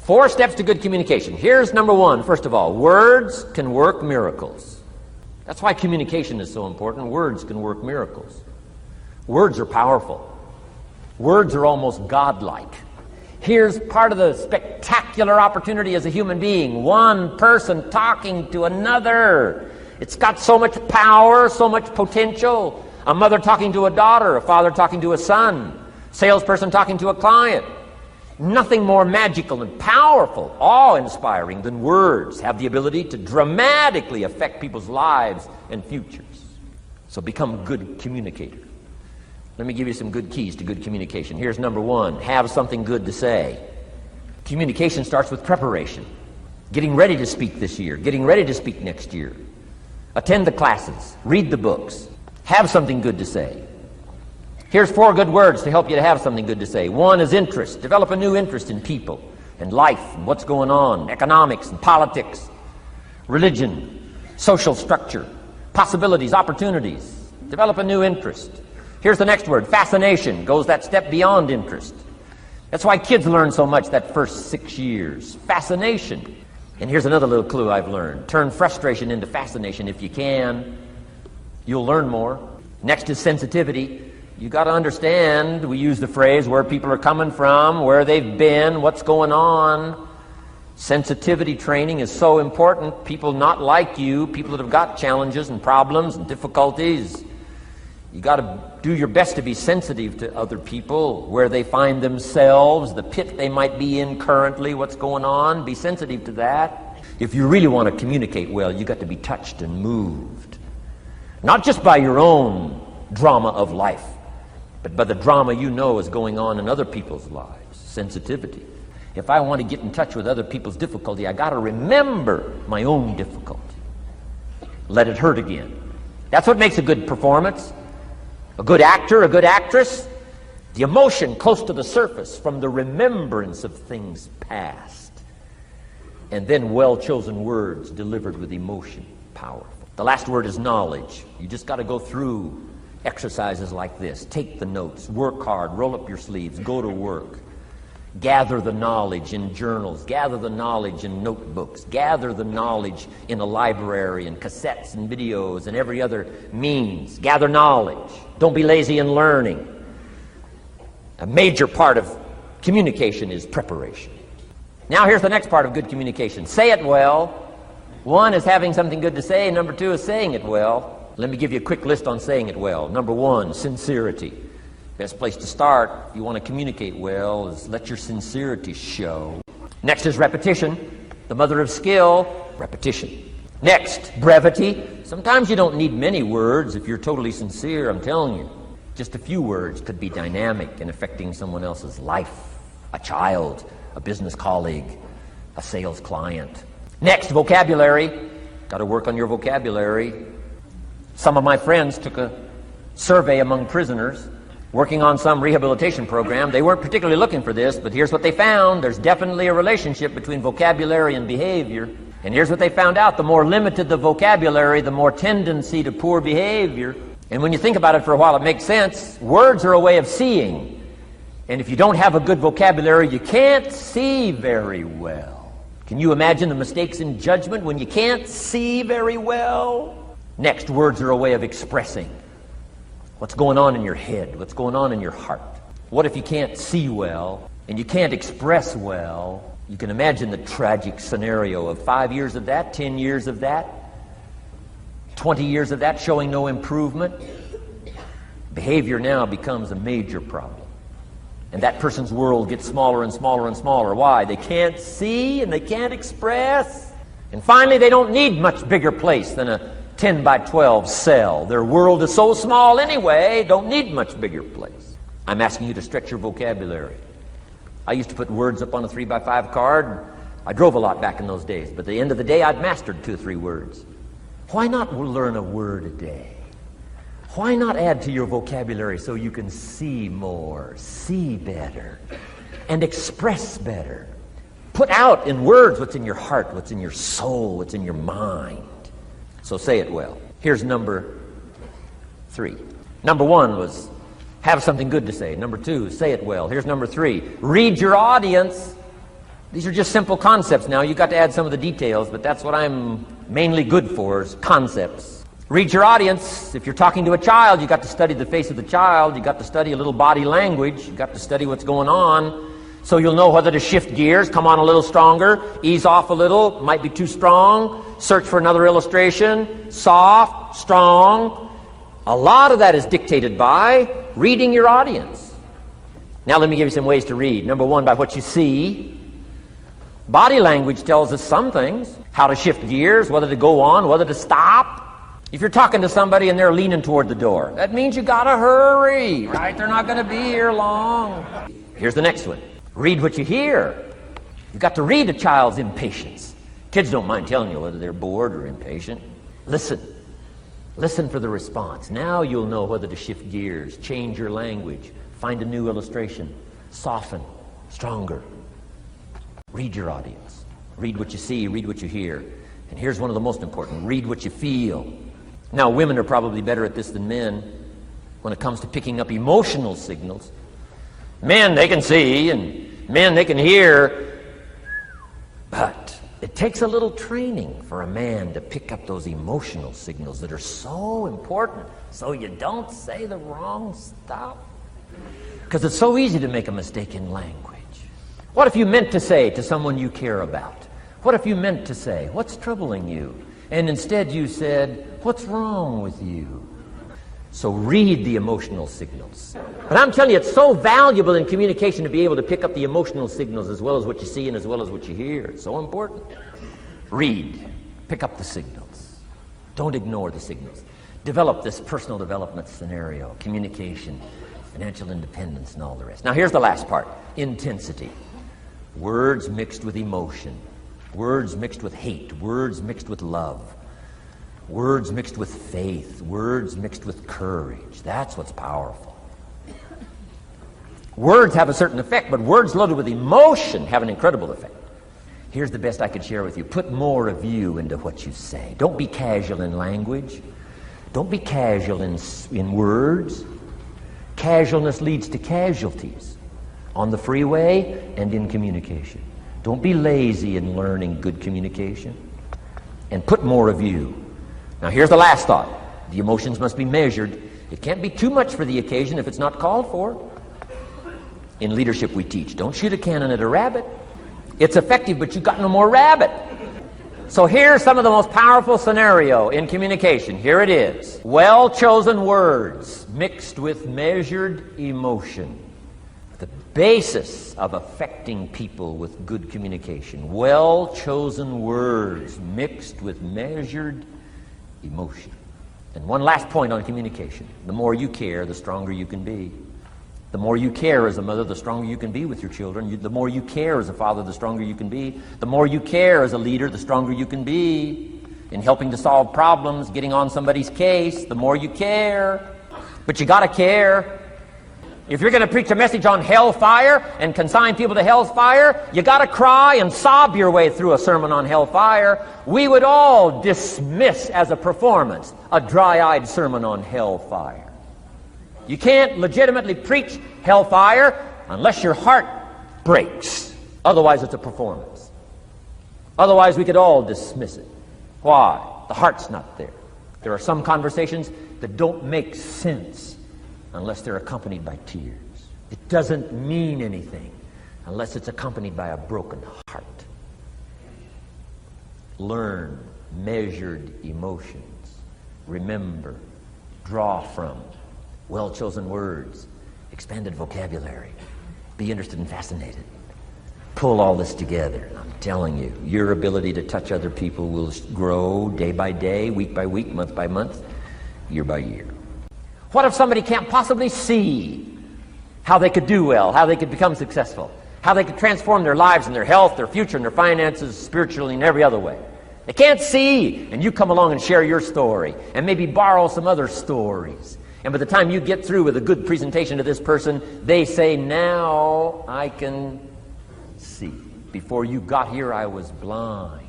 4 steps to good communication. Here's number 1. First of all, words can work miracles. That's why communication is so important. Words can work miracles. Words are powerful. Words are almost godlike. Here's part of the spectacular opportunity as a human being. One person talking to another. It's got so much power, so much potential. A mother talking to a daughter, a father talking to a son, salesperson talking to a client. Nothing more magical and powerful, awe-inspiring than words have the ability to dramatically affect people's lives and futures. So become a good communicator. Let me give you some good keys to good communication. Here's number 1. Have something good to say. Communication starts with preparation. Getting ready to speak this year. Getting ready to speak next year. Attend the classes. Read the books. Have something good to say. Here's 4 good words to help you to have something good to say. 1 is interest. Develop a new interest in people and life and what's going on. Economics and politics. Religion. Social structure. Possibilities, opportunities. Develop a new interest. Here's the next word, fascination. Goes that step beyond interest. That's why kids learn so much that first 6 years. Fascination. And here's another little clue I've learned. Turn frustration into fascination if you can. You'll learn more. Next is sensitivity. You got to understand, we use the phrase, where people are coming from, where they've been, what's going on. Sensitivity training is so important. People not like you, people that have got challenges and problems and difficulties. You got to do your best to be sensitive to other people, where they find themselves, the pit they might be in currently, what's going on. Be sensitive to that. If you really want to communicate well, you got to be touched and moved. Not just by your own drama of life, but by the drama you know is going on in other people's lives. Sensitivity. If I want to get in touch with other people's difficulty, I got to remember my own difficulty. Let it hurt again. That's what makes a good performance. A good actor, a good actress, the emotion close to the surface from the remembrance of things past. And then well-chosen words delivered with emotion, powerful. The last word is knowledge. You just got to go through exercises like this. Take the notes, work hard, roll up your sleeves, go to work. Gather the knowledge in journals, gather the knowledge in notebooks, gather the knowledge in a library and cassettes and videos and every other means. Gather knowledge. Don't be lazy in learning. A major part of communication is preparation. Now here's the next part of good communication. Say it well. 1 is having something good to say. Number 2 is saying it well. Let me give you a quick list on saying it well. Number 1, sincerity. Best place to start, if you want to communicate well, is let your sincerity show. Next is repetition, the mother of skill, repetition. Next, brevity. Sometimes you don't need many words if you're totally sincere, I'm telling you. Just a few words could be dynamic in affecting someone else's life, a child, a business colleague, a sales client. Next, vocabulary. Got to work on your vocabulary. Some of my friends took a survey among prisoners working on some rehabilitation program. They weren't particularly looking for this, but here's what they found. There's definitely a relationship between vocabulary and behavior. And here's what they found out. The more limited the vocabulary, the more tendency to poor behavior. And when you think about it for a while, it makes sense. Words are a way of seeing. And if you don't have a good vocabulary, you can't see very well. Can you imagine the mistakes in judgment when you can't see very well? Next, words are a way of expressing what's going on in your head, what's going on in your heart. What if you can't see well and you can't express well? You can imagine the tragic scenario of 5 years of that, 10 years of that, 20 years of that showing no improvement. Behavior now becomes a major problem. And that person's world gets smaller and smaller and smaller. Why? They can't see and they can't express. And finally, they don't need much bigger place than a 10 by 12 cell. Their world is so small anyway, don't need much bigger place. I'm asking you to stretch your vocabulary. I used to put words up on a 3 by 5 card. I drove a lot back in those days, but at the end of the day, I'd mastered 2 or 3 words. Why not learn a word a day? Why not add to your vocabulary so you can see more, see better, and express better? Put out in words what's in your heart, what's in your soul, what's in your mind. So say it well. Here's number 3. Number 1 was have something good to say. Number 2, say it well. Here's number 3. Read your audience. These are just simple concepts now. You've got to add some of the details, but that's what I'm mainly good for, is concepts. Read your audience. If you're talking to a child, you've got to study the face of the child. You've got to study a little body language. You've got to study what's going on, so you'll know whether to shift gears, come on a little stronger, ease off a little, might be too strong, search for another illustration, soft, strong. A lot of that is dictated by reading your audience. Now let me give you some ways to read. Number one, by what you see. Body language tells us some things. How to shift gears, whether to go on, whether to stop. If you're talking to somebody and they're leaning toward the door, that means you gotta hurry, right? They're not gonna be here long. Here's the next one. Read what you hear. You've got to read a child's impatience. Kids don't mind telling you whether they're bored or impatient. Listen. Listen for the response. Now you'll know whether to shift gears, change your language, find a new illustration, soften, stronger. Read your audience. Read what you see, read what you hear. And here's one of the most important. Read what you feel. Now, women are probably better at this than men when it comes to picking up emotional signals. Men, they can see, and men, they can hear. But it takes a little training for a man to pick up those emotional signals that are so important, so you don't say the wrong stuff. Because it's so easy to make a mistake in language. What if you meant to say to someone you care about? What if you meant to say, "What's troubling you?" And instead you said, "What's wrong with you?" So read the emotional signals. But I'm telling you, it's so valuable in communication to be able to pick up the emotional signals as well as what you see and as well as what you hear. It's so important. Read. Pick up the signals. Don't ignore the signals. Develop this personal development scenario, communication, financial independence, and all the rest. Now here's the last part. Intensity. Words mixed with emotion. Words mixed with hate. Words mixed with love. Words mixed with faith. Words mixed with courage. That's what's powerful. Words have a certain effect, but words loaded with emotion have an incredible effect. Here's the best I could share with you. Put more of you into what you say. Don't be casual in language. Don't be casual in words. Casualness leads to casualties on the freeway and in communication. Don't be lazy in learning good communication. And put more of you. Now here's the last thought. The emotions must be measured. It can't be too much for the occasion if it's not called for. In leadership we teach, don't shoot a cannon at a rabbit. It's effective, but you've got no more rabbit. So here's some of the most powerful scenario in communication. Here it is. Well-chosen words mixed with measured emotion. The basis of affecting people with good communication. Well-chosen words mixed with measured emotion. And one last point on communication. The more you care, the stronger you can be. The more you care as a mother, the stronger you can be with your children. The more you care as a father, the stronger you can be. The more you care as a leader, the stronger you can be in helping to solve problems, getting on somebody's case. The more you care. But you got to care. If you're going to preach a message on hellfire and consign people to hell's fire, you got to cry and sob your way through a sermon on hellfire. We would all dismiss as a performance a dry-eyed sermon on hellfire. You can't legitimately preach hellfire unless your heart breaks. Otherwise, it's a performance. Otherwise, we could all dismiss it. Why? The heart's not there. There are some conversations that don't make sense unless they're accompanied by tears. It doesn't mean anything unless it's accompanied by a broken heart. Learn measured emotions. Remember, draw from well-chosen words, expanded vocabulary. Be interested and fascinated. Pull all this together. I'm telling you, your ability to touch other people will grow day by day, week by week, month by month, year by year. What if somebody can't possibly see how they could do well, how they could become successful, how they could transform their lives and their health, their future, and their finances, spiritually, and every other way? They can't see, and you come along and share your story, and maybe borrow some other stories. And by the time you get through with a good presentation to this person, they say, "Now I can see. Before you got here, I was blind.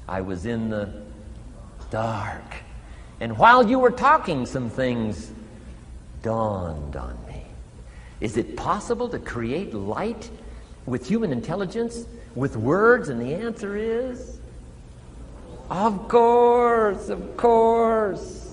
I was in the dark. And while you were talking, some things dawned on me." Is it possible to create light with human intelligence, with words? And the answer is, of course, of course.